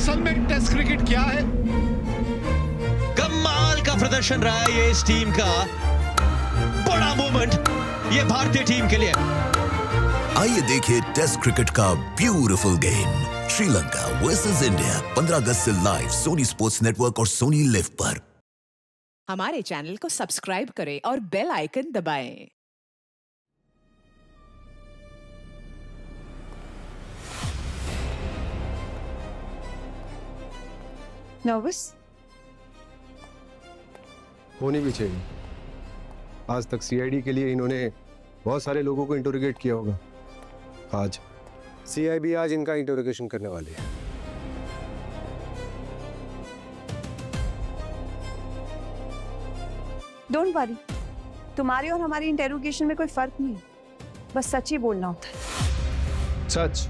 असल में test cricket क्या है? कमाल का प्रदर्शन रहा है ये इस टीम का। बड़ा मोमेंट ये भारतीय टीम के लिए। आइए देखिए टेस्ट क्रिकेट का beautiful game Sri Lanka versus India 15 अगस्त से लाइव सोनी स्पोर्ट्स नेटवर्क और सोनी लिव पर। हमारे चैनल को सब्सक्राइब करें और बेल आइकन दबाएं। नर्वस होनी भी चाहिए। आज तक सीआईडी के लिए इन्होंने बहुत सारे लोगों को इंटरोगेट किया होगा। आज सीआईबी आज इनका इंटरोगेशन करने वाली है। डोंट वरी, तुम्हारी और हमारी इंटेरोगेशन में कोई फर्क नहीं, बस सच ही बोलना होता है। सच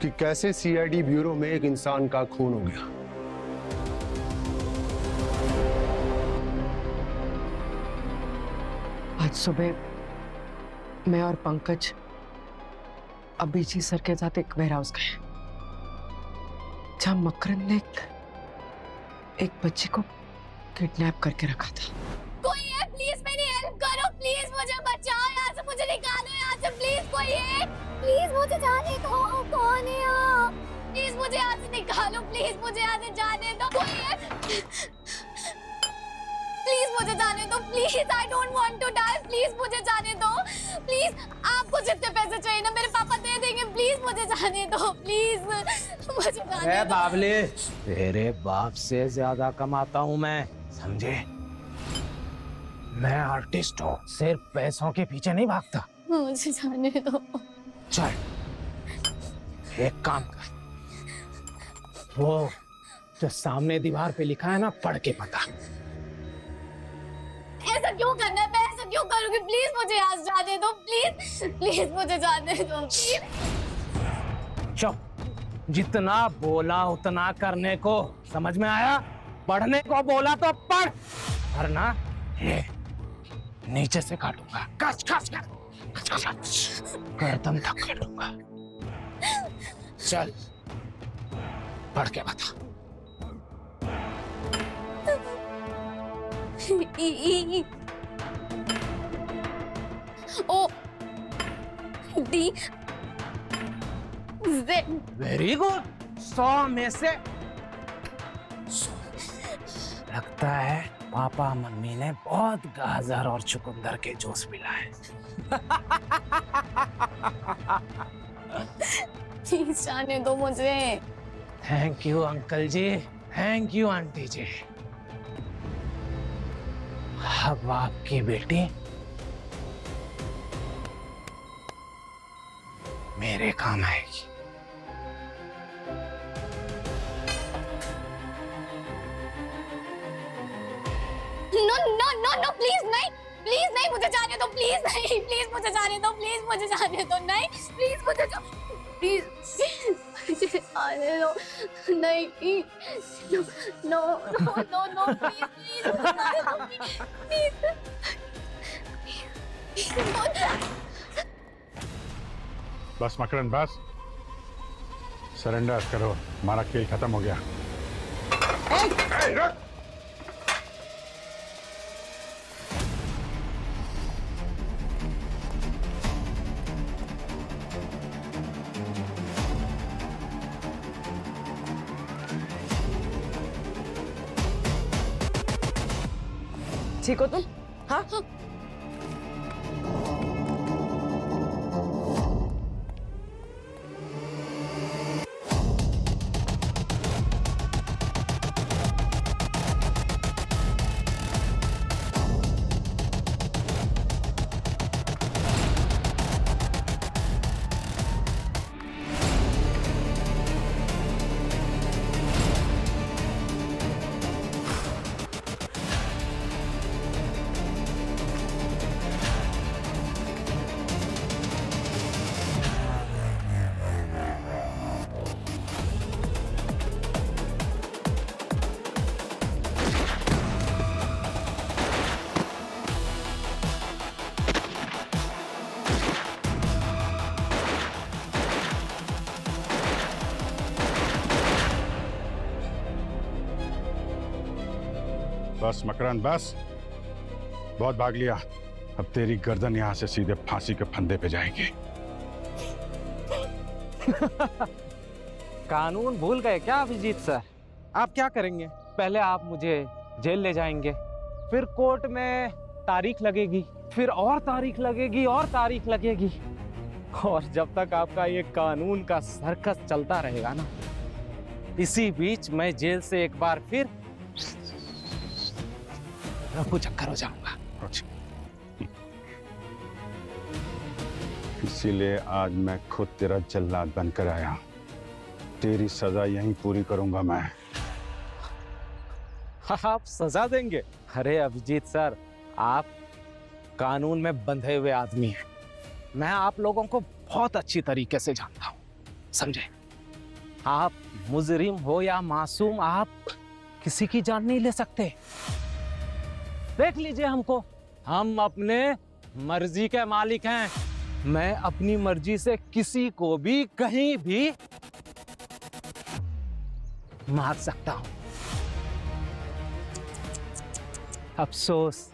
कि कैसे सीआईडी ब्यूरो में एक इंसान का खून हो गया। आज सुबह मैं और पंकज अभिजी सर के साथ एक वेयर हाउस गए जहां मकरंद ने एक बच्ची को किडनैप करके रखा था। कोई है, प्लीज मेरी हेल्प करो, प्लीज मुझे बचाओ यहाँ से, मुझे निकालो यहाँ से, प्लीज कोई है, प्लीज मुझे जाने दो। कौन है आप? प्लीज मुझे यहाँ से निकालो, प्लीज मुझे यहाँ से जाने दो। कोई है, प्लीज मुझे जाने दो, please, I don't want to die, please मुझे जाने दो, प्लीज। आपको जितने पैसे चाहिए ना मेरे पापा दे देंगे, प्लीज मुझे जाने दो, प्लीज मुझे जाने दो। बाबले, तेरे बाप से ज्यादा कमाता हूँ मैं, समझे? मैं आर्टिस्ट हूँ, सिर्फ पैसों के पीछे नहीं भागता। मुझे जाने दो। चल एक काम कर, वो जो सामने दीवार पे लिखा है ना, पढ़ के बता। ऐसा क्यों करना है? मैं ऐसा क्यों करूंगी? प्लीज मुझे यहाँ से जाने दो, प्लीज प्लीज मुझे जाने दो, प्लीज। चुप, जितना बोला उतना करने को, समझ में आया? पढ़ने को बोला तो पढ़, वरना ये नीचे से काटूंगा, कच कच कच गर्दन तक काटूंगा। चल पढ़ के बता। E O D Z. Very good, 100 में से 100। लगता है पापा मम्मी ने बहुत गाजर और चुकंदर के जूस पिलाए। प्लीज जाने दो मुझे। Thank you uncle ji, thank you aunty ji. अब आपकी बेटी मेरे काम आएगी। No no no no, please नहीं, प्लीज नहीं, मुझे जाने दो, प्लीज नहीं, प्लीज मुझे जाने दो, प्लीज मुझे जाने दो, नहीं, प्लीज मुझे जो, प्लीज मुझे जाने दो, नहीं, no no no no, please please मुझे जाने दो, प्लीज बस मकरंद बस, सरेंडर करो, हमारा खेल खत्म हो गया। ठीक हो तुम? हाँ, बस मकरंद बस, बहुत भाग लिया। अब तेरी गर्दन यहाँ से सीधे फांसी के फंदे पे जाएगी। कानून भूल गए क्या अभिजीत सर? आप क्या करेंगे? पहले आप मुझे जेल ले जाएंगे, फिर कोर्ट में तारीख लगेगी, फिर और तारीख लगेगी और तारीख लगेगी, और जब तक आपका ये कानून का सर्कस चलता रहेगा ना, इसी बीच मैं जेल से एक बार फिर रफू चक्कर हो जाऊंगा। इसीलिए आज मैं खुद तेरा जल्लाद बनकर आया। तेरी सजा यहीं पूरी करूंगा मैं। आप सजा देंगे? अरे अभिजीत सर, आप कानून में बंधे हुए आदमी हैं। मैं आप लोगों को बहुत अच्छी तरीके से जानता हूं, समझे? आप मुजरिम हो या मासूम, आप किसी की जान नहीं ले सकते। देख लीजिए हमको, हम अपने मर्जी के मालिक हैं। मैं अपनी मर्जी से किसी को भी कहीं भी मार सकता हूं। अफसोस,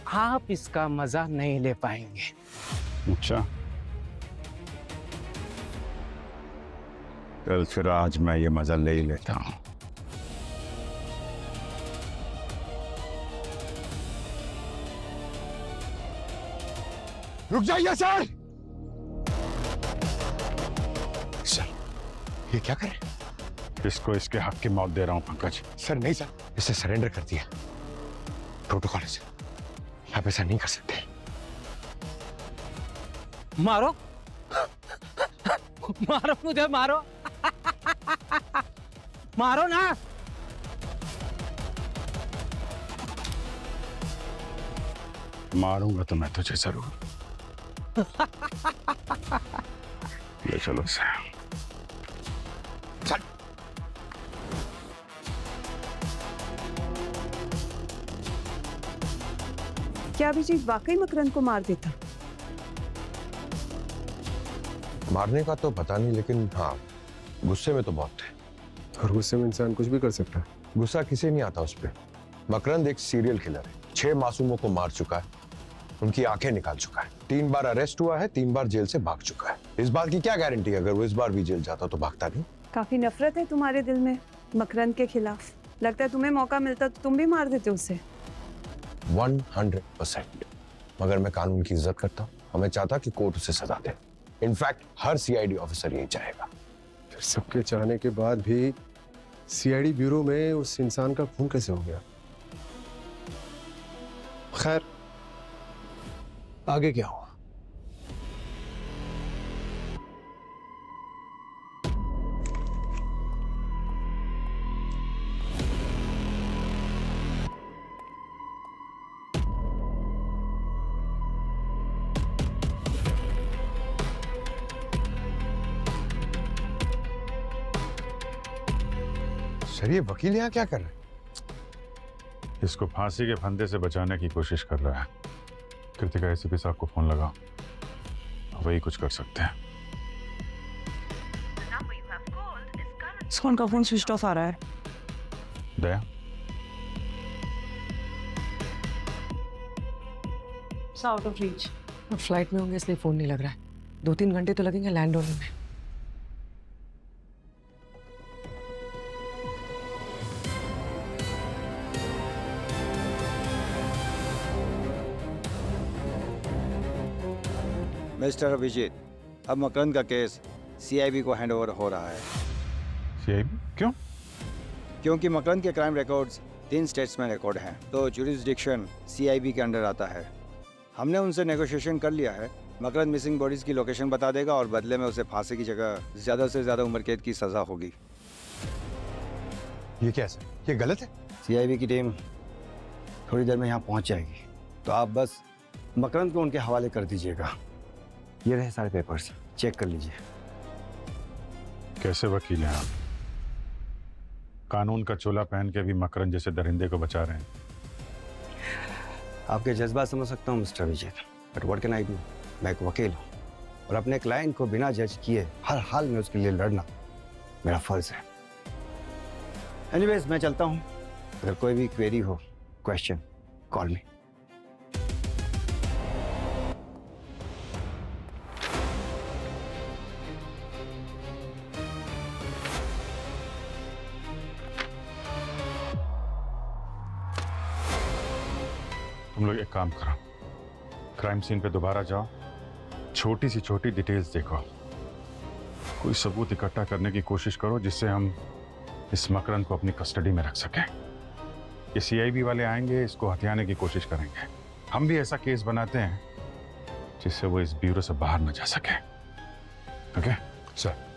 आप इसका मजा नहीं ले पाएंगे। अच्छा, कल फिर आज मैं ये मजा ले ही लेता हूं। रुक जाइए सर। सर, ये क्या कर रहे हैं? इसको इसके हक की मौत दे रहा हूं पंकज। सर नहीं सर, इसे सरेंडर कर दिया। प्रोटोकॉल है सर, आप ऐसा नहीं कर सकते। मारो मारो मुझे, मारो मारो ना। मारूंगा तो मैं तुझे जरूर। ले चलो सर। क्या अभिजीत वाकई मकरंद को मार देता? मारने का तो पता नहीं, लेकिन हाँ, गुस्से में तो बहुत थे। और गुस्से में इंसान कुछ भी कर सकता है। गुस्सा किसे नहीं आता उस पर। मकरंद एक सीरियल किलर है, 6 मासूमों को मार चुका है, उनकी आंखें निकाल चुका है, 3 बार अरेस्ट हुआ है, 3 बार जेल से भाग चुका है। इस बात की क्या गारंटी, अगर वो इस बार भी जेल जाता तो भागता नहीं। काफी नफरत है तुम्हारे दिल में मकरंद के खिलाफ। लगता है तुम्हें मौका मिलता तो तुम भी मार देते उसे। 100%। मगर मैं कानून की इज्जत करता हूँ और मैं चाहता कि कोर्ट उसे सजा दे। इनफैक्ट हर सीआईडी ऑफिसर यही चाहेगा। फिर सबके चाहने के बाद भी सीआईडी ब्यूरो में उस इंसान का खून कैसे हो गया? खैर, आगे क्या हुआ? सर, ये वकील यहाँ क्या कर रहे हैं? इसको फांसी के फंदे से बचाने की कोशिश कर रहा है। कृतिका एसीपी साहब को फोन लगा, वही कुछ कर सकते हैं। इसका उनका फोन स्विच ऑफ आ रहा है। दया, आउट ऑफ रीच। फ्लाइट में होंगे इसलिए फोन नहीं लग रहा है। 2-3 घंटे तो लगेंगे लैंड होने में। मिस्टर अभिजीत, अब मकरंद का केस सीआईबी को हैंडओवर हो रहा है। सीआईबी? क्यों? क्योंकि मकरंद के क्राइम रिकॉर्ड्स 3 स्टेट्स में रिकॉर्ड हैं, तो जुरिसडिक्शन सीआईबी के अंडर आता है। हमने उनसे नेगोशिएशन कर लिया है। मकरंद मिसिंग बॉडीज की लोकेशन बता देगा और बदले में उसे फांसी की जगह ज़्यादा से ज़्यादा उम्र कैद की सज़ा होगी। ये क्या सर? ये गलत है। सीआईबी की टीम थोड़ी देर में यहाँ पहुँच जाएगी, तो आप बस मकरंद को उनके हवाले कर दीजिएगा। ये रहे सारे पेपर्स, चेक कर लीजिए। कैसे वकील हैं आप? कानून का चोला पहन के भी मकरंद जैसे दरिंदे को बचा रहे हैं। आपके जज्बात समझ सकता हूँ mister Vijay, but what can I do? मैं एक वकील हूँ और अपने क्लाइंट को बिना जज किए हर हाल में उसके लिए लड़ना मेरा फर्ज है। एनीवेज, मैं चलता हूँ। अगर कोई भी क्वेरी हो क्वेश्चन, कॉल मी। तुम लोग एक काम करो, क्राइम सीन पे दोबारा जाओ, छोटी सी छोटी डिटेल्स देखो, कोई सबूत इकट्ठा करने की कोशिश करो जिससे हम इस मकरंद को अपनी कस्टडी में रख सकें। ये सीआईबी वाले आएंगे, इसको हथियाने की कोशिश करेंगे। हम भी ऐसा केस बनाते हैं जिससे वो इस ब्यूरो से बाहर न जा सके। Okay sir.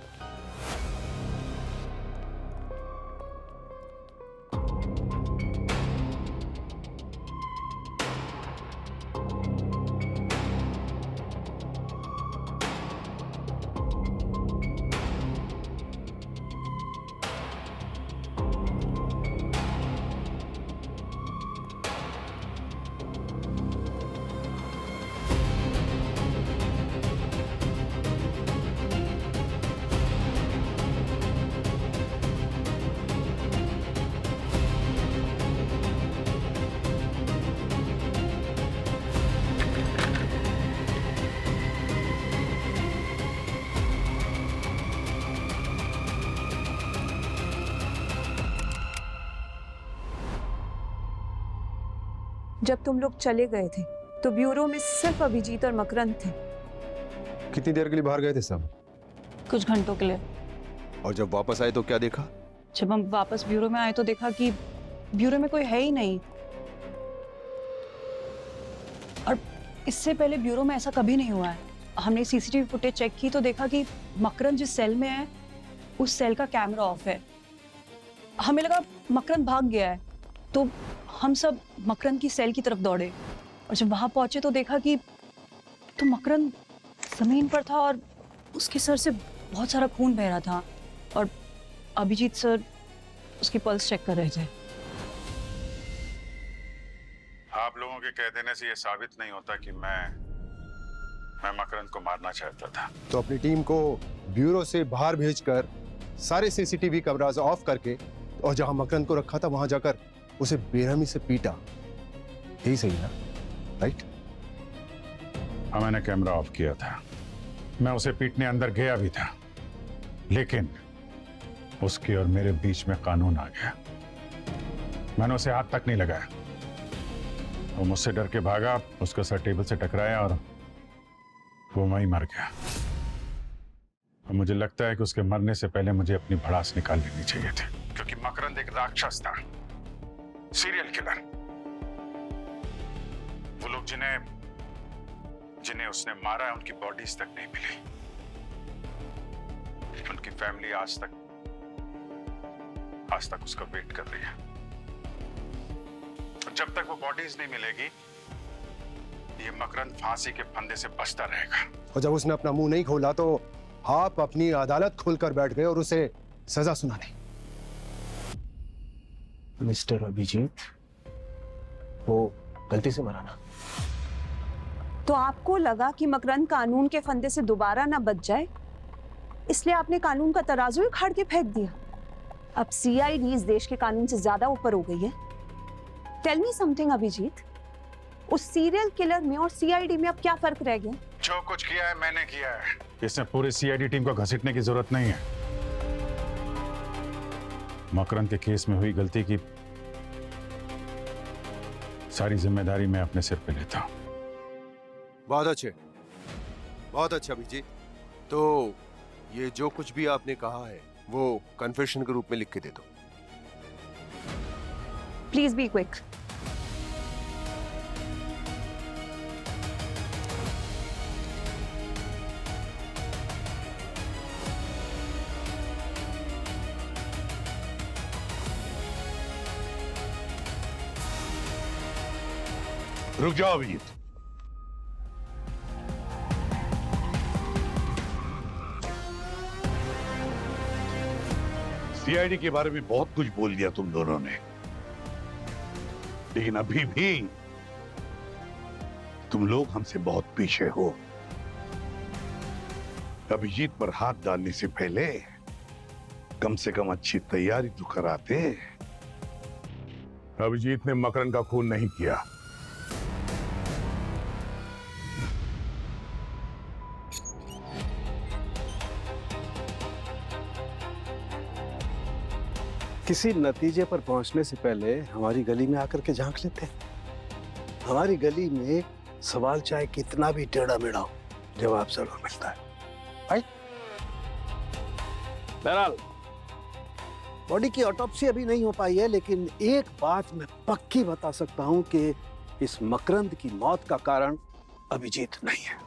जब तुम लोग चले गए थे तो ब्यूरो में सिर्फ अभिजीत और मकरंद थे। कितनी देर के लिए बाहर गए थे सब? कुछ घंटों के लिए। और जब वापस आए तो क्या देखा? जब हम वापस ब्यूरो में आए तो देखा कि ब्यूरो में कोई है ही नहीं। और इससे पहले ब्यूरो में ऐसा कभी नहीं हुआ है। हमने सीसीटीवी फुटेज चेक की तो देखा कि मकरंद जिस सेल में है उस सेल का कैमरा ऑफ है। हमें लगा मकरंद भाग गया है तो हम सब मकरंद की सेल की तरफ दौड़े, और जब वहां पहुंचे तो देखा कि तो मकरंद जमीन पर था और उसके सर से बहुत सारा खून बह रहा था, और अभिजीत सर उसकी पल्स चेक कर रहे थे। आप लोगों के कह देने से ये साबित नहीं होता कि मैं मकरंद को मारना चाहता था। तो अपनी टीम को ब्यूरो से बाहर भेजकर सारे सीसीटीवी कैमरास ऑफ करके और जहां मकरंद को रखा था वहां जाकर उसे बेरहमी से पीटा, यही सही ना? राइट? हाँ, मैंने कैमरा ऑफ किया था, मैं उसे पीटने अंदर गया भी था, लेकिन उसके और मेरे बीच में कानून आ गया। मैंने उसे हाथ तक नहीं लगाया, वो मुझसे डर के भागा, उसका सर टेबल से टकराया और वो वहीं मर गया। और मुझे लगता है कि उसके मरने से पहले मुझे अपनी भड़ास निकाल लेनी चाहिए थी, क्योंकि मकरंद एक राक्षस था, सीरियल किलर। वो लोग जिन्हें उसने मारा है उनकी बॉडीज तक नहीं मिली। उनकी फैमिली आज तक उसका वेट कर रही है। जब तक वो बॉडीज नहीं मिलेगी ये मकरंद फांसी के फंदे से बचता रहेगा। और जब उसने अपना मुंह नहीं खोला तो आप अपनी अदालत खोलकर बैठ गए और उसे सजा सुनाने। मिस्टर अभिजीत, वो गलती से मरा ना। तो आपको लगा कि मकरंद कानून के फंदे से दोबारा ना बच जाए, इसलिए आपने कानून का तराजू ही उखाड़ के फेंक दिया। अब सीआईडी इस देश के कानून से ज्यादा ऊपर हो गई है। टेल मी समथिंग अभिजीत, उस सीरियल किलर में और सीआईडी में अब क्या फर्क रह गया? जो कुछ किया है मैंने किया है, इसमें पूरी सीआईडी टीम को घसीटने की जरूरत नहीं है। मकरंद के केस में हुई गलती की सारी जिम्मेदारी मैं अपने सिर पे लेता हूं। बहुत अच्छे अभिजीत। तो ये जो कुछ भी आपने कहा है वो कन्फेशन के रूप में लिख के दे दो। Please be quick. रुक जाओ अभिजीत। सीआईडी के बारे में बहुत कुछ बोल दिया तुम दोनों ने, लेकिन अभी भी तुम लोग हमसे बहुत पीछे हो। अभिजीत पर हाथ डालने से पहले कम से कम अच्छी तैयारी तो कराते। अभिजीत ने मकरन का खून नहीं किया। किसी नतीजे पर पहुंचने से पहले हमारी गली में आकर के झांक लेते हैं। हमारी गली में सवाल चाहे कितना भी टेढ़ा मेढ़ा हो, जवाब जरूर मिलता है। भाई बहरहाल बॉडी की ऑटोप्सी अभी नहीं हो पाई है, लेकिन एक बात मैं पक्की बता सकता हूं कि इस मकरंद की मौत का कारण अभिजीत नहीं है।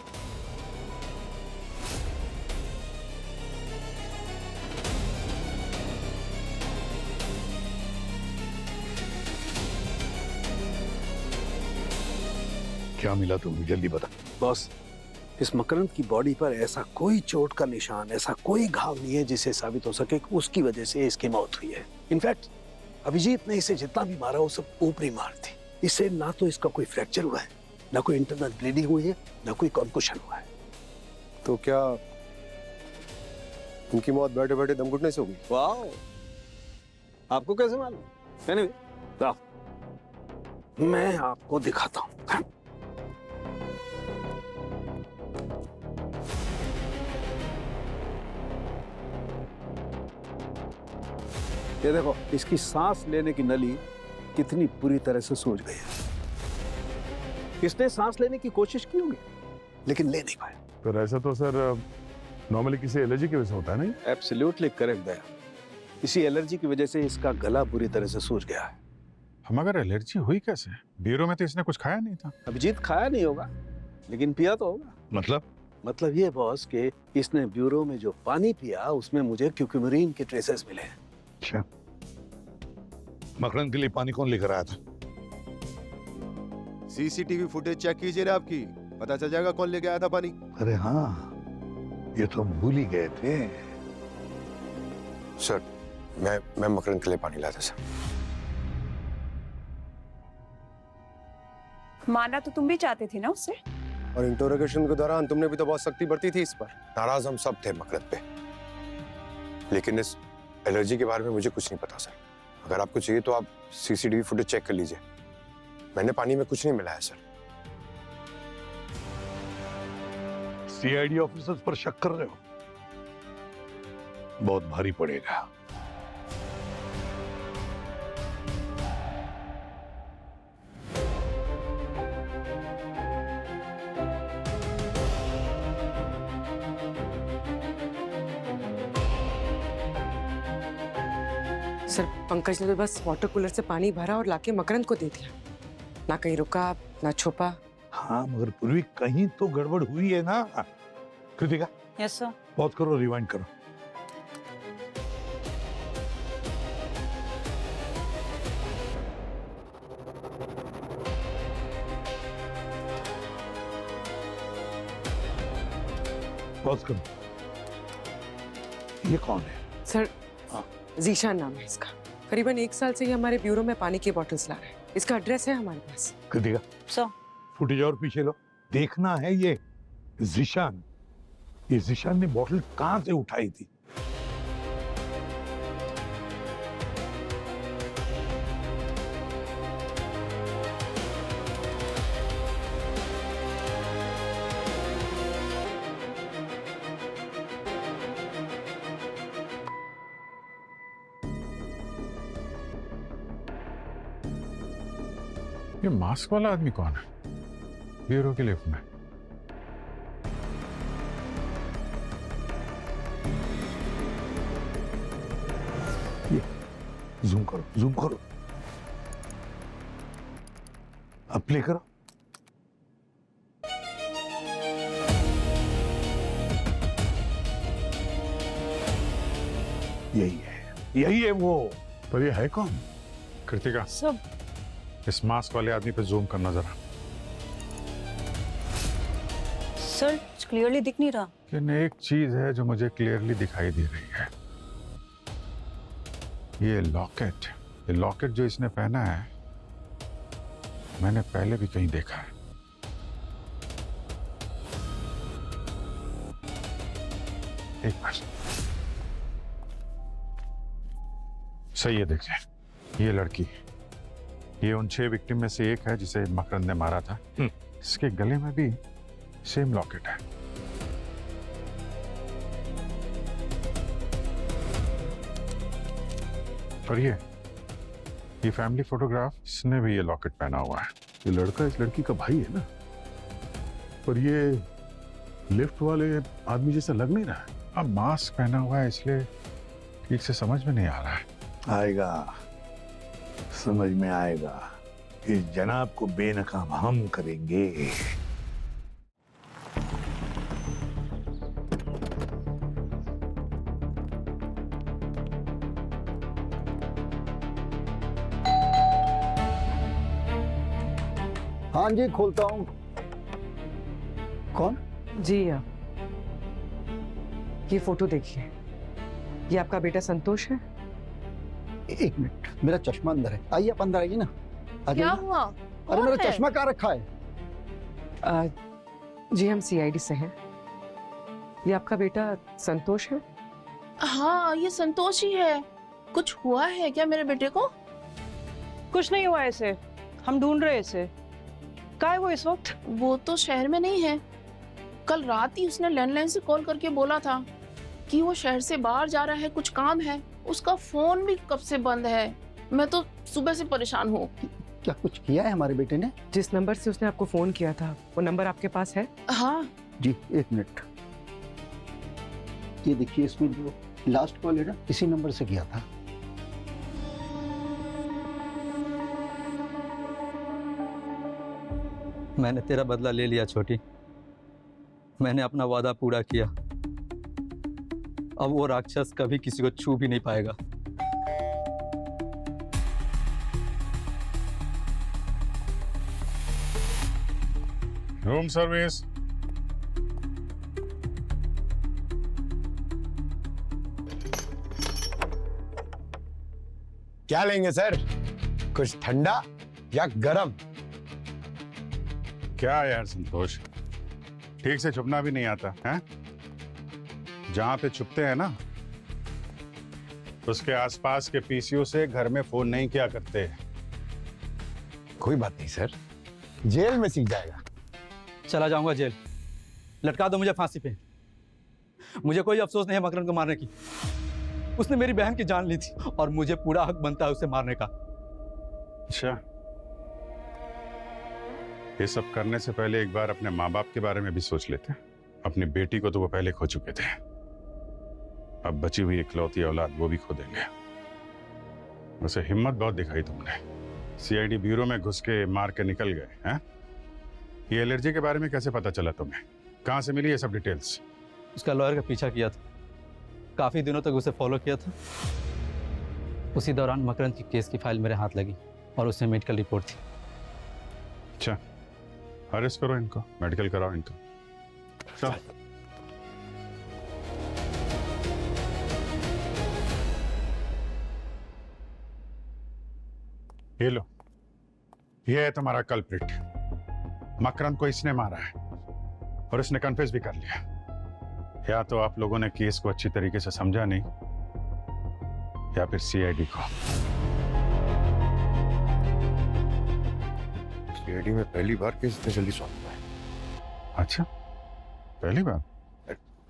क्या मिला तुम्हें, जल्दी बता। बॉस, इस मकरंद की बॉडी पर ऐसा कोई चोट का निशान, ऐसा कोई घाव नहीं है जिससे साबित हो सके कि उसकी वजह से इसकी मौत हुई है। इनफैक्ट अभिजीत ने इसे जितना भी मारा वो सब ऊपरी मार थी। इससे ना तो इसका कोई फ्रैक्चर हुआ है, ना कोई इंटरनल ब्लीडिंग हुई है, ना कोई कॉन्कुशन हुआ है। तो क्या उनकी मौत बैठे बैठे दम घुटने से होगी? वाह, आपको कैसे मालूम? Anyway, मैं आपको दिखाता हूँ। ये देखो, इसकी सांस लेने की नली कितनी बुरी तरह से सूज गई है। इसने सांस लेने की कोशिश की होगी, लेकिन ले नहीं पाया। पर ऐसा तो सर नॉर्मली किसी एलर्जी की वजह से होता है, नहीं? एब्सोल्युटली करेक्ट दया। इसी एलर्जी की वजह से इसका गला बुरी तरह से सूज गया है। मगर एलर्जी हुई कैसे? ब्यूरो में तो इसने कुछ खाया नहीं था। अभिजीत खाया नहीं होगा, लेकिन पिया तो होगा। मतलब ये बॉस कि इसने ब्यूरो में जो पानी पिया उसमें मुझे क्यूक्यूमरीन के ट्रेसेस मिले हैं। अच्छा, मकरन के लिए पानी कौन लेकर आया था? सीसीटीवी फुटेज चेक कीजिए ना आपकी, पता चल जाएगा कौन लेके आया था पानी। अरे हाँ, ये तो हम भूल ही गए थे। सर, मैं मकरन के लिए पानी लाया था सर। माना तो तुम भी चाहते थे ना उससे? और इंटरोगेशन के दौरान तुमने भी तो बहुत सख्ती बरती थी इस पर। नाराज हम सब थे मकरन पे, लेकिन इस एलर्जी के बारे में मुझे कुछ नहीं पता सर। अगर आपको चाहिए तो आप सीसीटीवी फुटेज चेक कर लीजिए। मैंने पानी में कुछ नहीं मिलाया सर। सीआईडी ऑफिसर्स पर शक कर रहे हो? बहुत भारी पड़ेगा। सर, पंकज ने तो बस वाटर कूलर से पानी भरा और लाके मकरंद को दे दिया। ना कहीं रुका, ना छुपा। हाँ, मगर पूर्वी कहीं तो गड़बड़ हुई है ना। Kritika, yes sir. पॉज करो, रिवाइंड करो। पॉज करो। ये कौन है? सर, जीशान नाम है इसका। करीबन 1 साल से ये हमारे ब्यूरो में पानी की बॉटल्स ला रहा है। इसका एड्रेस है हमारे पास। कृतिका, सर, फुटेज और पीछे लो। देखना है ये जीशान। ये जीशान ने बॉटल कहां से उठाई थी? ये मास्क वाला आदमी कौन है? ब्यूरो के लिफ्ट में। ये जूम करो, जूम करो। अब प्ले करो। यही है वो। पर ये है कौन? कृतिका, सब इस मास्क वाले आदमी पे जूम करना जरा। सर, क्लियरली दिख नहीं रहा। लेकिन एक चीज है जो मुझे क्लियरली दिखाई दे रही है। ये लॉकेट जो इसने पहना है, मैंने पहले भी कहीं देखा है। एक बार सही है, देखिए, ये लड़की ये उन 6 विक्टिम में से एक है जिसे मकरंद ने मारा था। इसके गले में भी सेम लॉकेट है। और ये फैमिली फोटोग्राफ, इसने भी ये लॉकेट पहना हुआ है। ये लड़का इस लड़की का भाई है ना, पर ये लिफ्ट वाले आदमी जैसा लग नहीं रहा है। अब मास्क पहना हुआ है इसलिए ठीक से समझ में नहीं आ रहा है। आएगा, समझ में आएगा। इस जनाब को बेनकाब हम करेंगे। हाँ जी, खोलता हूँ। कौन? जी हाँ, ये फोटो देखिए। ये आपका बेटा संतोष है? एक मिनट, मेरा चश्मा अंदर है। आइए आप अंदर आइए ना। क्या हुआ? अरे मेरा चश्मा कहाँ रखा है? जी हम सीआईडी से हैं। ये आपका बेटा संतोष है? हाँ, ये संतोष ही है। कुछ हुआ है क्या मेरे बेटे को? कुछ नहीं हुआ ऐसे, हम ढूंढ रहे इसे। कहाँ है वो इस वक्त? वो तो शहर में नहीं है। कल रात ही उसने लैंडलाइन से कॉल करके बोला था कि वो शहर से बाहर जा रहा है, कुछ काम है। उसका फोन भी कब से बंद है। मैं तो सुबह से परेशान हूँ। क्या कुछ किया है हमारे बेटे ने? जिस नंबर से उसने आपको फोन किया था, वो नंबर आपके पास है? हाँ जी, एक मिनट। ये देखिए, इसमें जो लास्ट कॉल है ना, इसी नंबर से किया था। मैंने तेरा बदला ले लिया छोटी। मैंने अपना वादा पूरा किया। अब वो राक्षस कभी किसी को छू भी नहीं पाएगा। Room service. क्या लेंगे सर? कुछ ठंडा या गरम? क्या यार संतोष, ठीक से छुपना भी नहीं आता है? जहां पे छुपते हैं ना, उसके आसपास के पीसीओ से घर में फोन नहीं किया करते। कोई बात नहीं सर, जेल में सीख जाएगा। चला जाऊंगा जेल, लटका दो मुझे फांसी पे। मुझे कोई अफसोस नहीं है मकरंद को मारने की। उसने मेरी बहन की जान ली थी और मुझे पूरा हक बनता है उसे मारने का। अच्छा, ये सब करने से पहले एक बार अपने माँ बाप के बारे में भी सोच लेते। अपनी बेटी को तो वो पहले खो चुके थे, अब बची हुई इकलौती औलाद वो भी खो देंगे। वैसे हिम्मत बहुत दिखाई तुमने। सीआईडी ब्यूरो में घुस के मार के निकल गए हैं। ये एलर्जी के बारे में कैसे पता चला तुम्हें? कहाँ से मिली ये सब डिटेल्स? उसका लॉयर का पीछा किया था, काफी दिनों तक उसे फॉलो किया था। उसी दौरान मकरंद की केस की फाइल मेरे हाथ लगी और उसमें मेडिकल रिपोर्ट थी। अच्छा, अरेस्ट करो इनको, मेडिकल कराओ इनको। चलो। ये लो, ये है तुम्हारा कल्प्रिट। मकरंद को इसने मारा है और इसने कन्फेस भी कर लिया। या तो आप लोगों ने केस को अच्छी तरीके से समझा नहीं, या फिर सीआईडी को। सीआईडी में पहली बार केस इतने जल्दी सॉल्व हुआ है। अच्छा, पहली बार?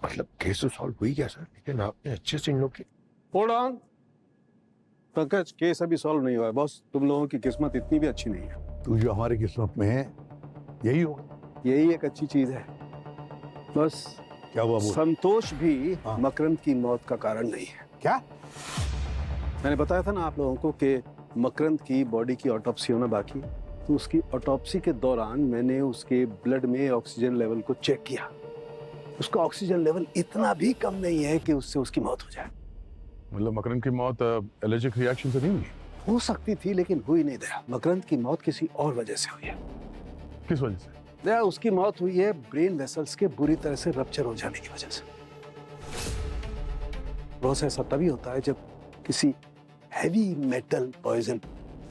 मतलब केस तो सॉल्व हुई गया सर, लेकिन आपने अच्छे से इन लोग की। होल्ड ऑन पंकज, केस अभी सॉल्व नहीं हुआ है बॉस। तुम लोगों की किस्मत इतनी भी अच्छी नहीं है। तू जो हमारी किस्मत में है यही होगा। यही एक अच्छी चीज है बस। क्या हुआ? संतोष भी मकरंद की मौत का कारण नहीं है। क्या? मैंने बताया था ना आप लोगों को कि मकरंद की बॉडी की ऑटोप्सी होना बाकी। तो उसकी ऑटोप्सी के दौरान मैंने उसके ब्लड में ऑक्सीजन लेवल को चेक किया। उसका ऑक्सीजन लेवल इतना भी कम नहीं है कि उससे उसकी मौत हो जाए। मतलब मकरंद की मौत एलर्जिक रिएक्शन से नहीं हुई? हो सकती थी लेकिन हुई नहीं। दया, मकरंद की मौत किसी और वजह से हुई है। किस वजह से? दया, उसकी मौत हुई है ब्रेन वेसल्स के बुरी तरह से रप्चर हो जाने की वजह से। बहुत ऐसा तभी होता है जब किसी हैवी मेटल पॉइजन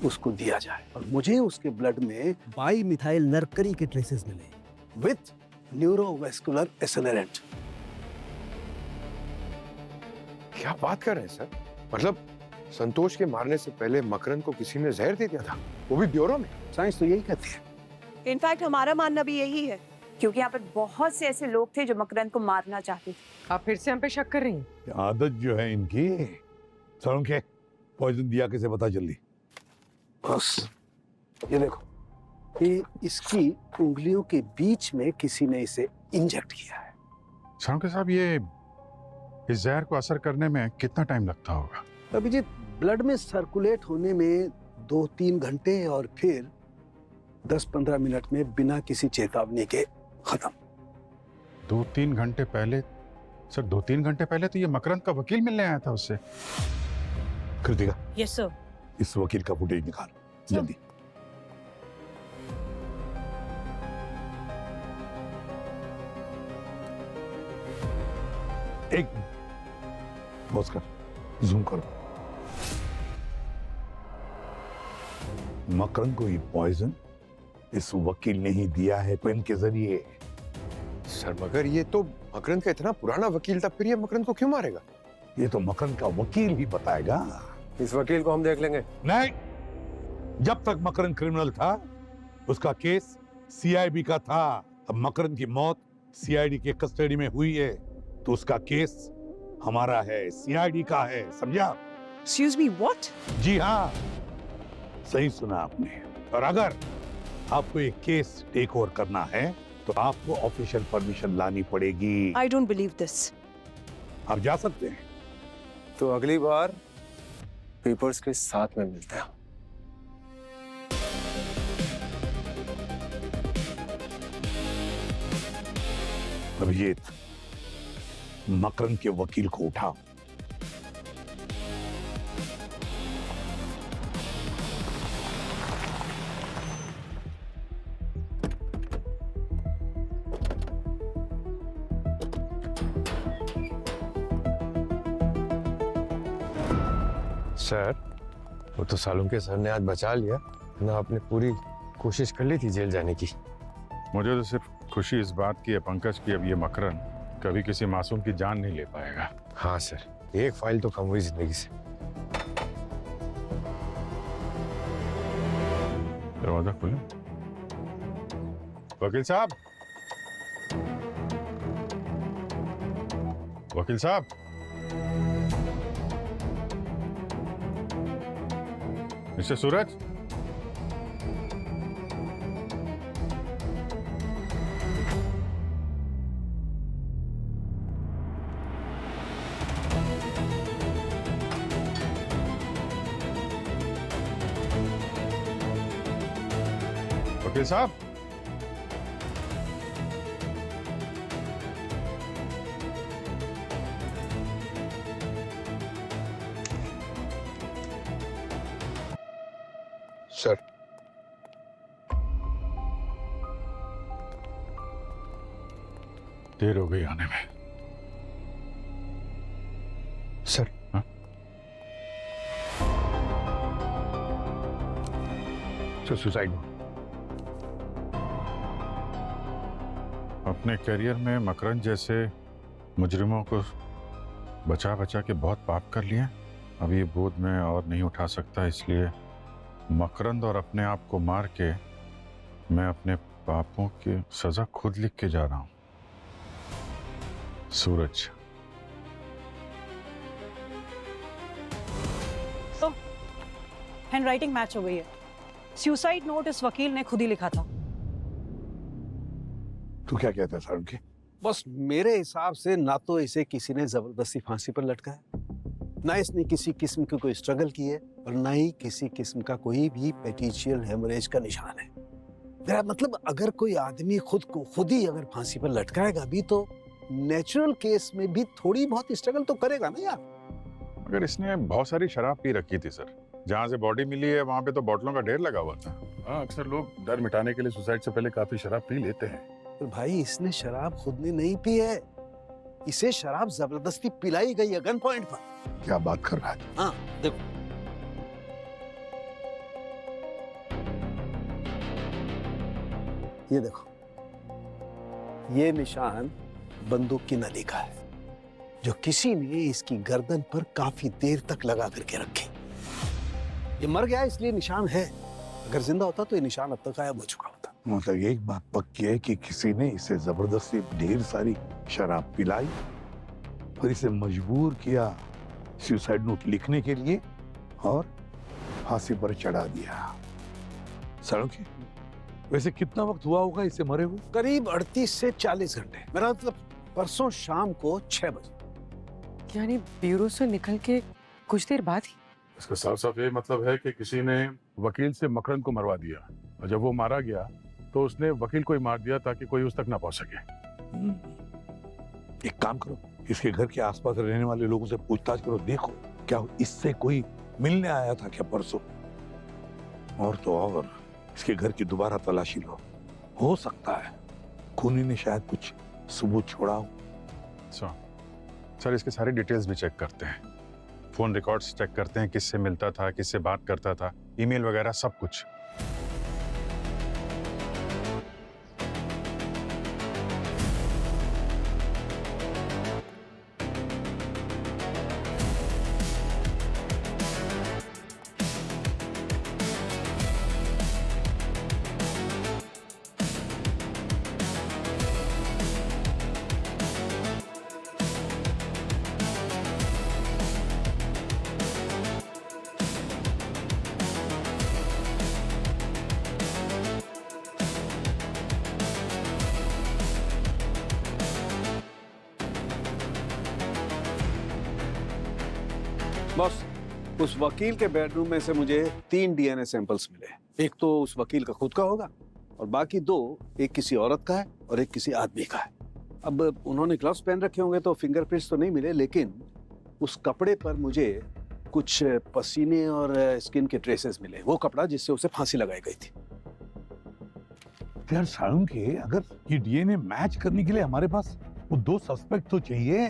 उसको दिया जाए। और मुझे उसके ब्लड में बाई मिथाइल नरकरी के ट्रेसेस मिले विथ न्यूरोवेस्कुलर एक्सेलरेंट। क्या बात कर रहे हैं सर? मतलब संतोष के मारने से पहले मकरंद को किसी ने जहर दे दिया था, वो भी ब्यूरो में। साइंस तो यही कहती है। इनफैक्ट हमारा मानना भी यही है, क्योंकि यहाँ पर बहुत से ऐसे लोग थे जो मकरंद को मारना चाहते थे। आप फिर से हम पे शक कर रही हैं? आदत जो है इनकी। सोलंके, पॉइजन दिया किसे पता जल्दी। बस ये देखो, ये इसकी उंगलियों के बीच में किसी ने इसे इंजेक्ट किया है। सोलंके साहब, ये इस जहर को असर करने में कितना टाइम लगता होगा? अभिजीत, ब्लड में सर्कुलेट होने में 2-3 घंटे और फिर 10-15 मिनट में बिना किसी चेतावनी के खत्म। 2-3 घंटे पहले? सर, 2-3 घंटे पहले तो ये मकरंद का वकील मिलने आया था उससे। Kritika, yes sir. इस वकील का फुटेज निकाल जल्दी। एक पॉज कर, जूम करो। मकरंद को ये पॉइजन इस वकील ने ही दिया है पेन के जरिए। सर मगर ये तो मकरंद का इतना पुराना वकील था, फिर ये मकरंद को क्यों मारेगा? ये तो मकरंद का वकील ही बताएगा। इस वकील को हम देख लेंगे। नहीं, जब तक मकरंद क्रिमिनल था उसका केस सीआईबी का था। अब मकरंद की मौत सीआईडी के कस्टडी में हुई है तो उसका केस हमारा है, सीआईडी का है, समझा? Excuse me, what? जी हाँ, सही सुना आपने। और अगर आपको एक केस टेक ओवर करना है तो आपको ऑफिशियल परमिशन लानी पड़ेगी। I don't believe this. आप जा सकते हैं। तो अगली बार पेपर्स के साथ में मिलते हैं। अभिजीत, मकरंद के वकील को उठाओ। सर, वो तो सालुंके सर ने आज बचा लिया ना, आपने पूरी कोशिश कर ली थी जेल जाने की। मुझे तो सिर्फ खुशी इस बात की है पंकज की अब ये मकरंद कभी किसी मासूम की जान नहीं ले पाएगा। हाँ सर, एक फाइल तो कम हुई जिंदगी से। दरवाजा खोले। वकील साहब, वकील साहब, मिस्टर सूरज, वकील साहब, सर, देर हो गई आने में। सर, हाँ? Sir, suicide note. अपने करियर में मकरंद जैसे मुजरिमों को बचा बचा के बहुत पाप कर लिए। अब ये बोझ मैं और नहीं उठा सकता, इसलिए मकरंद और अपने आप को मार के मैं अपने पापों की सजा खुद लिख के जा रहा हूं। सूरज, तो हैंडराइटिंग मैच हो गई है। सुसाइड नोट इस वकील ने खुद ही लिखा था। तू क्या कहता है सालुंके? बस मेरे हिसाब से ना तो इसे किसी ने जबरदस्ती फांसी पर लटकाया, ना इसने किसी किस्म की कोई स्ट्रगल की है, और ना ही किसी किस्म का कोई भी पेटिशियल हेमरेज का निशान है। मेरा मतलब, अगर कोई आदमी खुद को खुद ही अगर फांसी पर लटकाएगा भी तो नेचुरल केस में भी थोड़ी बहुत स्ट्रगल तो करेगा ना यार। अगर इसने बहुत सारी शराब पी रखी थी सर, जहां से बॉडी मिली है वहां पे तो बोतलों का ढेर लगा हुआ था। हाँ, अक्सर लोग डर मिटाने के लिए सुसाइड से पहले काफी शराब पी लेते हैं। तो भाई, इसने शराब खुद ने नहीं पी है, इसे शराब जबरदस्ती पिलाई गई है गन पॉइंट पर। क्या बात कर रहा है? हाँ देखो, ये देखो, ये निशान बंदूक की नली का है जो किसी ने इसकी गर्दन पर काफी देर तक लगा करके रखे। ये मर गया इसलिए निशान है, अगर जिंदा होता तो ये निशान अब तक गायब हो चुका होता। मतलब एक बात पक्की है कि किसी ने इसे जबरदस्ती ढेर सारी शराब पिलाई और इसे मजबूर किया सुसाइड नोट लिखने के लिए और फांसी पर चढ़ा दिया। सालुंखे, वैसे कितना वक्त हुआ होगा इसे मरे हुए? करीब 38 से 40 घंटे, मेरा मतलब परसों शाम को 6 बजे। यानी ब्यूरो से निकल के कुछ देर बाद ही? इसका साफ साफ ये मतलब है कि किसी ने वकील से मकरंद को मरवा दिया और जब वो मारा गया तो उसने वकील को ही मार दिया ताकि कोई उस तक ना पहुंच सके। एक काम करो, इसके घर के आसपास रहने वाले लोगों से पूछताछ करो, देखो क्या इससे कोई मिलने आया था क्या परसों। और तो और इसके घर की दोबारा तलाशी लो, हो सकता है खूनी ने शायद कुछ सबूत छोड़ा हो। सर इसके सारी डिटेल्स भी चेक करते हैं, फोन रिकॉर्ड्स चेक करते हैं, किससे मिलता था, किससे बात करता था, ईमेल वगैरह सब कुछ। बॉस, उस वकील के बेडरूम में से मुझे 3 डीएनए सैंपल्स मिले। एक तो उस वकील का खुद का होगा और बाकी 2 एक किसी औरत का है और एक किसी आदमी का है। अब उन्होंने ग्लव्स पहन रखे होंगे तो फिंगरप्रिंट्स तो नहीं मिले, लेकिन उस कपड़े पर मुझे कुछ पसीने और स्किन के ट्रेसेस मिले, वो कपड़ा जिससे उसे फांसी लगाई गई थी। यार सालुंखे, अगर ये डीएनए मैच करने के लिए हमारे पास वो 2 सस्पेक्ट तो चाहिए।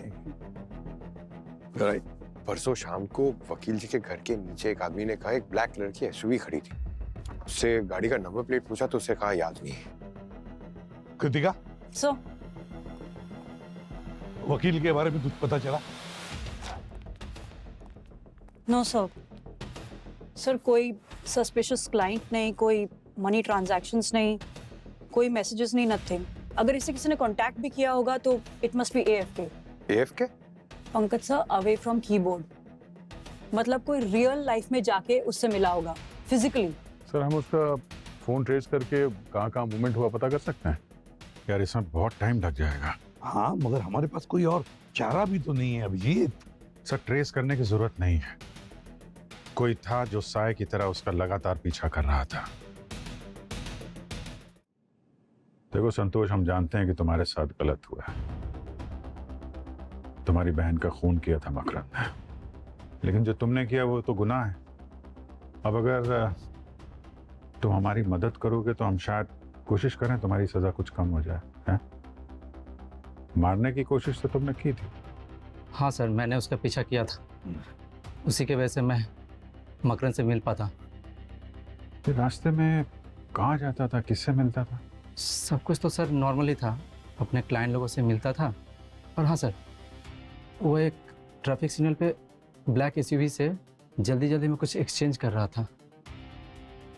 राइट। परसों शाम को वकील जी के घर के नीचे एक आदमी ने कहा एक ब्लैक कलर की एसयूवी खड़ी थी। उससे गाड़ी का नंबर प्लेट पूछा तो उसे कहा याद नहीं है। कृतिका, सर वकील के बारे में कुछ पता चला? नो सर, सर कोई सस्पिशियस क्लाइंट नहीं, कोई मनी ट्रांजैक्शंस नहीं, कोई मैसेजेस नहीं, नथिंग। अगर इसे किसी ने कांटेक्ट भी किया होगा तो it must be AFK। AFK? Pankaj sir, away from keyboard, मतलब कोई रियल लाइफ में जाके उससे मिला होगा फिजिकली। सर हम उसका फोन ट्रेस करके कहाँ कहाँ मूवमेंट हुआ पता कर सकते हैं? यार इसमें बहुत टाइम लग जाएगा। हाँ, मगर हमारे पास कोई और चारा भी तो नहीं है अभिजीत। सर ट्रेस करने की जरूरत नहीं है, कोई था जो साय की तरह उसका लगातार पीछा कर रहा था। देखो संतोष, हम जानते हैं कि तुम्हारे साथ गलत हुआ है, तुम्हारी बहन का खून किया था मकरंद ने, लेकिन जो तुमने किया वो तो गुनाह है। अब अगर तुम हमारी मदद करोगे तो हम शायद कोशिश करें तुम्हारी सजा कुछ कम हो जाए। है? मारने की कोशिश तो तुमने की थी। हाँ सर, मैंने उसका पीछा किया था, उसी के वजह से मैं मकरंद से मिल पाता। फिर रास्ते में कहाँ जाता था, किससे मिलता था? सब कुछ तो सर नॉर्मल ही था, अपने क्लाइंट लोगों से मिलता था। और हाँ सर, वो एक ट्रैफिक सिग्नल पे ब्लैक एसयूवी से जल्दी में कुछ एक्सचेंज कर रहा था।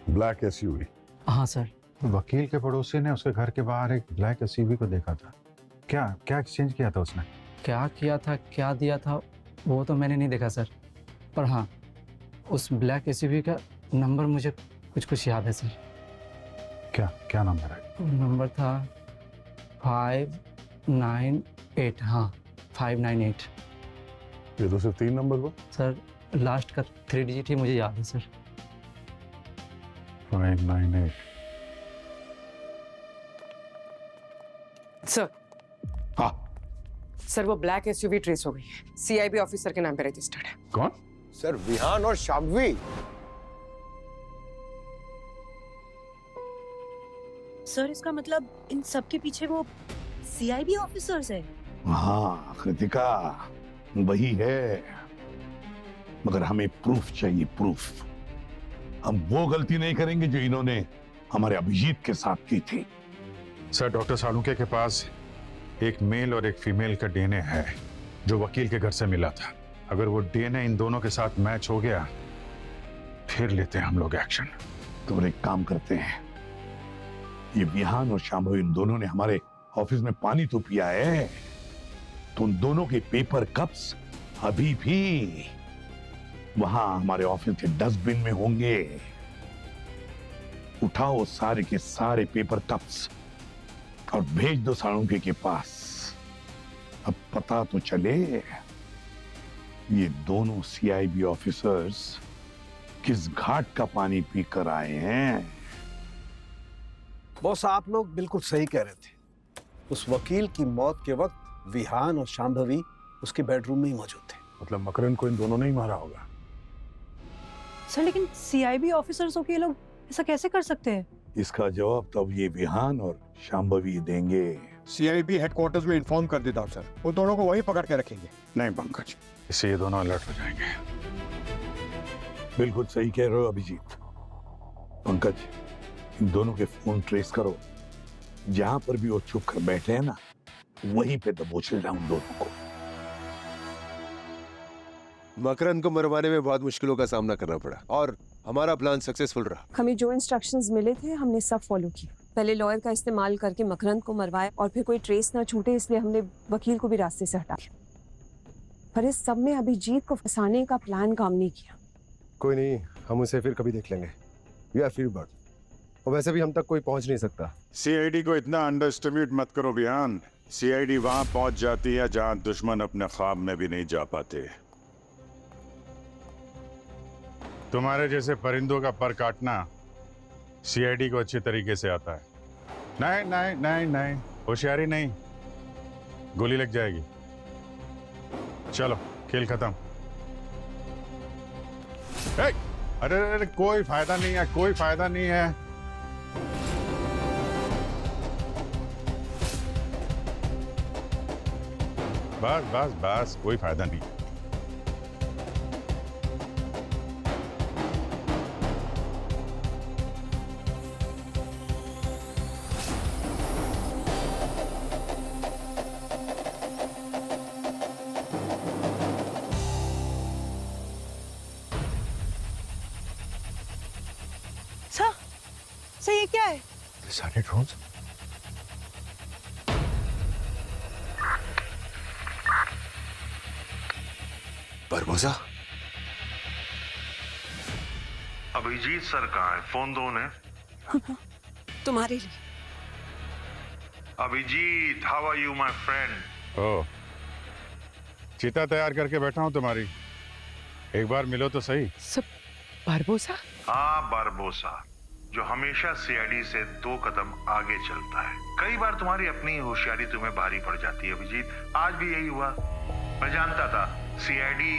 Black SUV? हाँ सर। वकील के पड़ोसी ने उसके घर के बाहर एक ब्लैक एसयूवी को देखा था। क्या एक्सचेंज किया था उसने? क्या किया था, क्या दिया था, वो तो मैंने नहीं देखा सर, पर हाँ उस ब्लैक एसयूवी का नंबर मुझे कुछ याद है सर। क्या नंबर है? नंबर था 598। हाँ 598। ये तो सिर्फ 3 नंबर हुआ सर, लास्ट का 3 डिजिट ही मुझे याद है सर। 598। सर। हाँ सर, वो ब्लैक एसयूवी ट्रेस हो गई है, CIB ऑफिसर के नाम पे रजिस्टर्ड है। कौन? सर विहान और शाम्वी। सर इसका मतलब इन सब के पीछे वो CIB ऑफिसर्स है। हाँ कृतिका, वही है, मगर हमें प्रूफ चाहिए, प्रूफ। हम वो गलती नहीं करेंगे जो इन्होंने हमारे अभिजीत के साथ की थी। सर डॉक्टर सालुंखे के पास एक मेल और एक फीमेल का DNA है जो वकील के घर से मिला था। अगर वो DNA इन दोनों के साथ मैच हो गया फिर लेते हैं हम लोग एक्शन। तो एक काम करते हैं, ये विहान और शांभवी इन दोनों ने हमारे ऑफिस में पानी तो पिया है, तो उन दोनों के पेपर कप्स अभी भी वहां हमारे ऑफिस के डस्टबिन में होंगे। उठाओ सारे के सारे पेपर कप्स और भेज दो साळुंके के पास। अब पता तो चले ये दोनों सीआईबी ऑफिसर्स किस घाट का पानी पीकर आए हैं। बॉस, आप लोग बिल्कुल सही कह रहे थे। उस वकील की मौत के वक्त विहान और शांभवी उसके बेडरूम में ही मौजूद थे। मतलब मकरंद को इन दोनों ने ही मारा होगा। सर लेकिन सीआईबी ऑफिसर्स हो के ये लोग ऐसा कैसे कर सकते हैं? इसका जवाब तब ये विहान और शांभवी देंगे। सीआईबी हेडक्वार्टर्स में इन्फॉर्म कर देता हूँ सर, वो दोनों को वहीं पकड़ के रखेंगे। नहीं पंकज, इससे ये दोनों अलर्ट हो जाएंगे। बिल्कुल सही कह रहे हो अभिजीत। पंकज, इन दोनों के फोन ट्रेस करो, जहां पर भी वो छुप कर बैठे हैं ना, वहीं पे दबोच ले उन दोनों को। मकरंद को मरवाने में बहुत मुश्किलों का सामना करना पड़ा और हमारा प्लान सक्सेसफुल रहा। हमें जो इंस्ट्रक्शंस मिले थे हमने सब फॉलो किए। पहले लॉयर का इस्तेमाल करके मकरंद को मरवाया और फिर कोई ट्रेस ना छूटे इसलिए हमने वकील को भी रास्ते से हटा दिया। पर इस सब में अभिजीत को फंसाने का प्लान काम नहीं किया। कोई नहीं, हम उसे फिर कभी देख लेंगे। वी आर फ्री बर्ड, और वैसे भी हम तक कोई पहुंच नहीं सकता। सीआईडी को इतना अंडर एस्टिमेट मत करो बिहान। सीआईडी वहां पहुंच जाती है जहां दुश्मन अपने ख्वाब में भी नहीं जा पाते। तुम्हारे जैसे परिंदों का पर काटना सीआईडी को अच्छी तरीके से आता है। नहीं नहीं नहीं नहीं, होशियारी नहीं, गोली लग जाएगी। चलो खेल खत्म। अरे अरे कोई फायदा नहीं है, कोई फायदा नहीं है। बस बस बस, कोई फायदा नहीं है। सर ये क्या है? सारे ड्रोन्स। बरबोसा, अभिजीत सर कहाँ है? फोन दो उन्हें। तुम्हारे लिए। Abhijit, how are you my friend? ओ, चिता तैयार करके बैठा हूं तुम्हारी, एक बार मिलो तो सही। सब बारबोसा? हाँ, बारबोसा, जो हमेशा सीआईडी से 2 कदम आगे चलता है। कई बार तुम्हारी अपनी होशियारी तुम्हें भारी पड़ जाती है अभिजीत, आज भी यही हुआ। मैं जानता था सीआईडी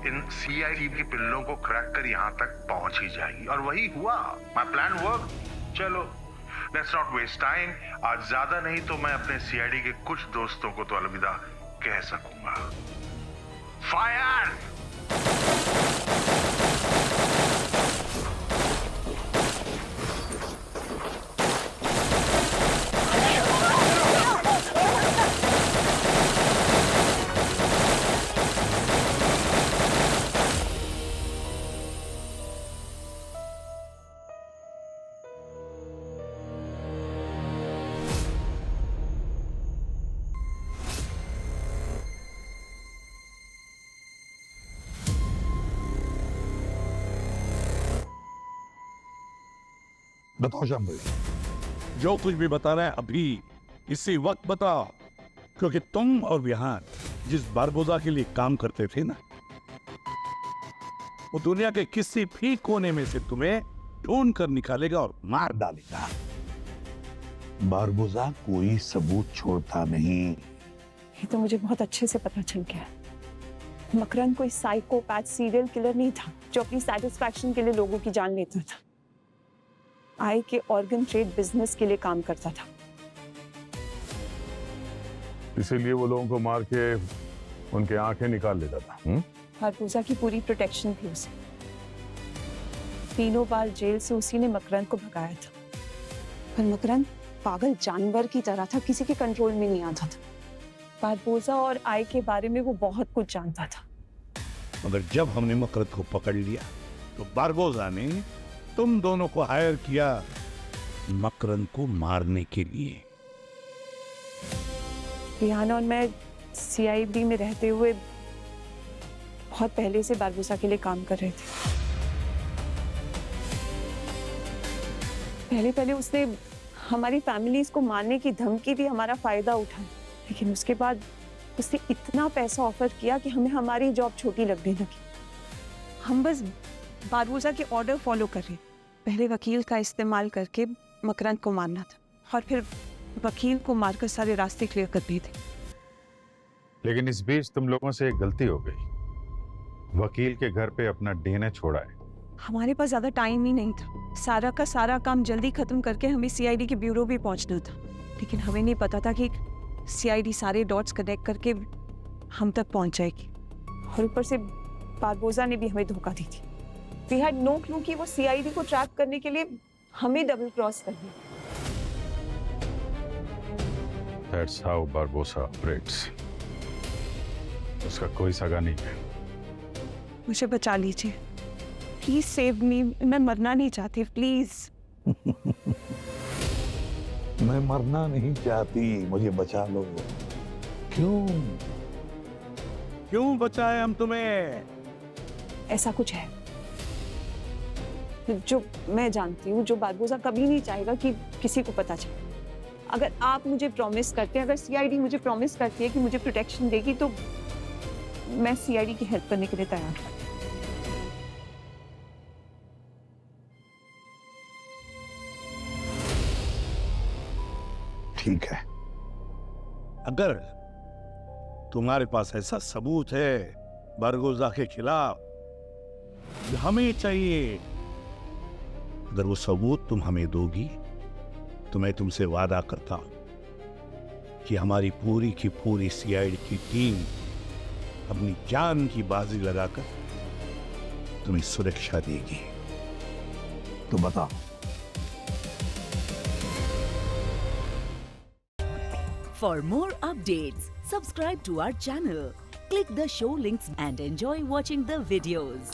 इन सीआईडी के पिल्लों को क्रैक कर यहाँ तक पहुंच ही जाएगी, और वही हुआ। My plan work. चलो, लेट्स नॉट वेस्ट टाइम। आज ज्यादा नहीं तो मैं अपने सीआईडी के कुछ दोस्तों को तो अलविदा कह सकूंगा। फायर! बताओ शांभवी, जो कुछ भी बता रहा है अभी इसी वक्त बताओ, क्योंकि तुम और विहान जिस बारबोसा के लिए काम करते थे ना, वो दुनिया के किसी भी कोने में से तुम्हें ढूंढ कर निकालेगा और मार डालेगा। बारबोसा कोई सबूत छोड़ता नहीं। ये तो मुझे बहुत अच्छे से पता चल गया। मकरंद कोई साइकोपैथ सीरियल किलर नहीं था जो अपनी सेटिस्फैक्शन के लिए लोगों की जान लेता था। आई के ऑर्गन ट्रेड बिजनेस के लिए काम करता था। इसीलिए वो लोगों को मार के उनके आंखें निकाल लेता था। बारबोसा की पूरी प्रोटेक्शन थी उसे। 3 बार जेल से उसी ने मकरंद को भगाया था, पर मकरंद पागल जानवर की तरह था, किसी के कंट्रोल में नहीं आता था। बारबोसा और आई के बारे में वो बहुत कुछ जानता था। मगर जब हमने मकरंद को पकड़ लिया तो बारबोजा ने तुम दोनों को हायर किया मकरंद को मारने के लिए। रिहाना और मैं सीआईडी में रहते हुए बहुत पहले से बारबोसा के लिए काम कर रहे थे। पहले उसने हमारी फैमिलीज को मारने की धमकी दी, हमारा फायदा उठाया, लेकिन उसके बाद उसने इतना पैसा ऑफर किया कि हमें हमारी जॉब छोटी लगने लगी। हम बस बारबोसा के ऑर्डर फॉलो कर रहे। पहले वकील का इस्तेमाल करके मकरंद को मारना था और फिर वकील को मारकर सारे रास्ते क्लियर कर दिए थे। लेकिन इस बीच तुम लोगों से एक गलती हो गई, वकील के घर पे अपना डीएनए छोड़ा है। हमारे पास ज्यादा टाइम ही नहीं था, सारा का सारा काम जल्दी खत्म करके हमें सीआईडी के ब्यूरो भी पहुंचना था, लेकिन हमें नहीं पता था कि सीआईडी सारे डॉट्स कनेक्ट करके हम तक पहुंच जाएगी। और ऊपर से बारबोजा ने भी हमें धोखा दी थी। वी हैड नो क्लू कि वो सीआईडी को ट्रैप करने के लिए हमें डबल क्रॉस कर दिया। That's how Barbosa operates. उसका कोई सगा नहीं है। मुझे बचा लीजिए, प्लीज सेव मी, मैं मरना नहीं चाहती, प्लीज। मैं मरना नहीं चाहती, मुझे बचा लो। क्यों बचाए हम तुम्हें? ऐसा कुछ है जो मैं जानती हूँ, जो बारबोसा कभी नहीं चाहेगा कि किसी को पता चले। अगर आप मुझे प्रॉमिस करते हैं, अगर सीआईडी मुझे प्रॉमिस करती है कि मुझे प्रोटेक्शन देगी, तो मैं सीआईडी की हेल्प करने के लिए तैयार हूँ। ठीक है, अगर तुम्हारे पास ऐसा सबूत है बारबोसा के खिलाफ, हमें चाहिए। अगर वो सबूत तुम हमें दोगी तो मैं तुमसे वादा करता हूं कि हमारी पूरी की पूरी सीआईडी की टीम अपनी जान की बाजी लगाकर तुम्हें सुरक्षा देगी। तो बताओ। For more updates, subscribe to our channel, click the show links and enjoy watching the videos.